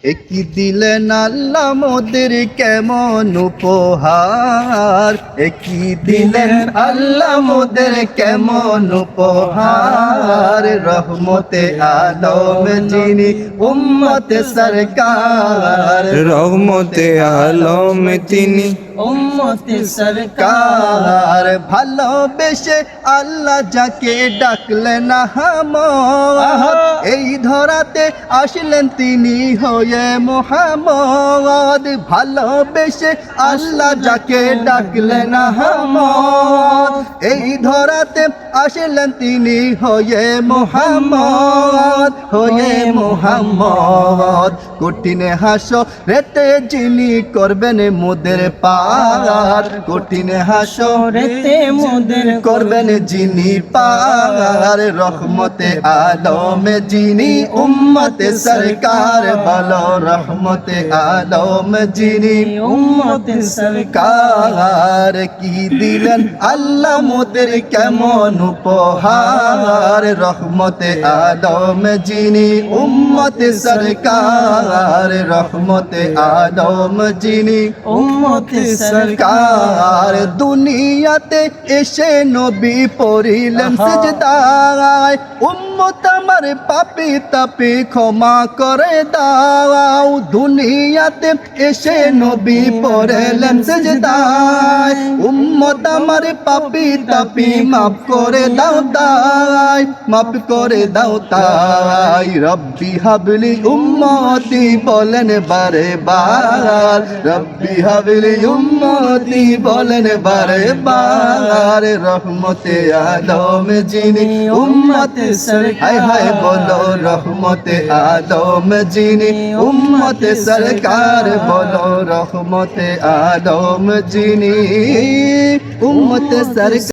একই দিলেন আল্লাহ মোদের কেমন উপহার, একই দিলেন আল্লাহ মোদের কেমন উপহার। রহমতে আলম যিনি উম্মতে সরকার, রহমতে আলম তিনি উম্মতে সরকার। ভালোবেসে আল্লাহ যাকে ডাকলেন আহমদ, এই ধরাতে আসলেন তিনি হয়ে মুহাম্মদ। ভালোবেসে আল্লাহ যাকে ডাকলেন আহমদ, এই ধরাতে আসলেন তিনি হয়ে মুহাম্মদ, হয়ে মুহাম্মদ। কঠিনে হাসরেতে যিনি করবেন মোদের পার, কঠিনে হাসরেতে মোদের করবেন যিনি পার। রহমতে আলম যিনি উম্মতে সরকার, বলো রহমতে আলম যিনি উম্মতে সরকার। কি দিলেন আল্লাহ মোদের কেমন উপহার, রহমতে আলম যিনি উম্মতে সরকার, রহমতে আলম যিনি উম্মতে সরকার। দুনিয়াতে এসে নবী পড়িলেন সিজদায়, উম্মত আমার পাপী তাপী ক্ষমা করে দাও। দুনিয়াতে এসে নবী পড়িলেন সিজদায়, উম্মত আমার পাপী তাপী মাফ করে দাও তাই, মাফ করে দাও তাই। রব্বি হাবলি উম্মতি বলেন বারে বার, রব্বি হাবলি উম্মতি বলেন বারে বার। রহমতে আলম যিনি উম্মতে সরকার, হায় হায় বলো রহমতে আলম যিনি উম্মতে সরকার, বলো রহমতে আলম যিনি উম্মতে সরকার।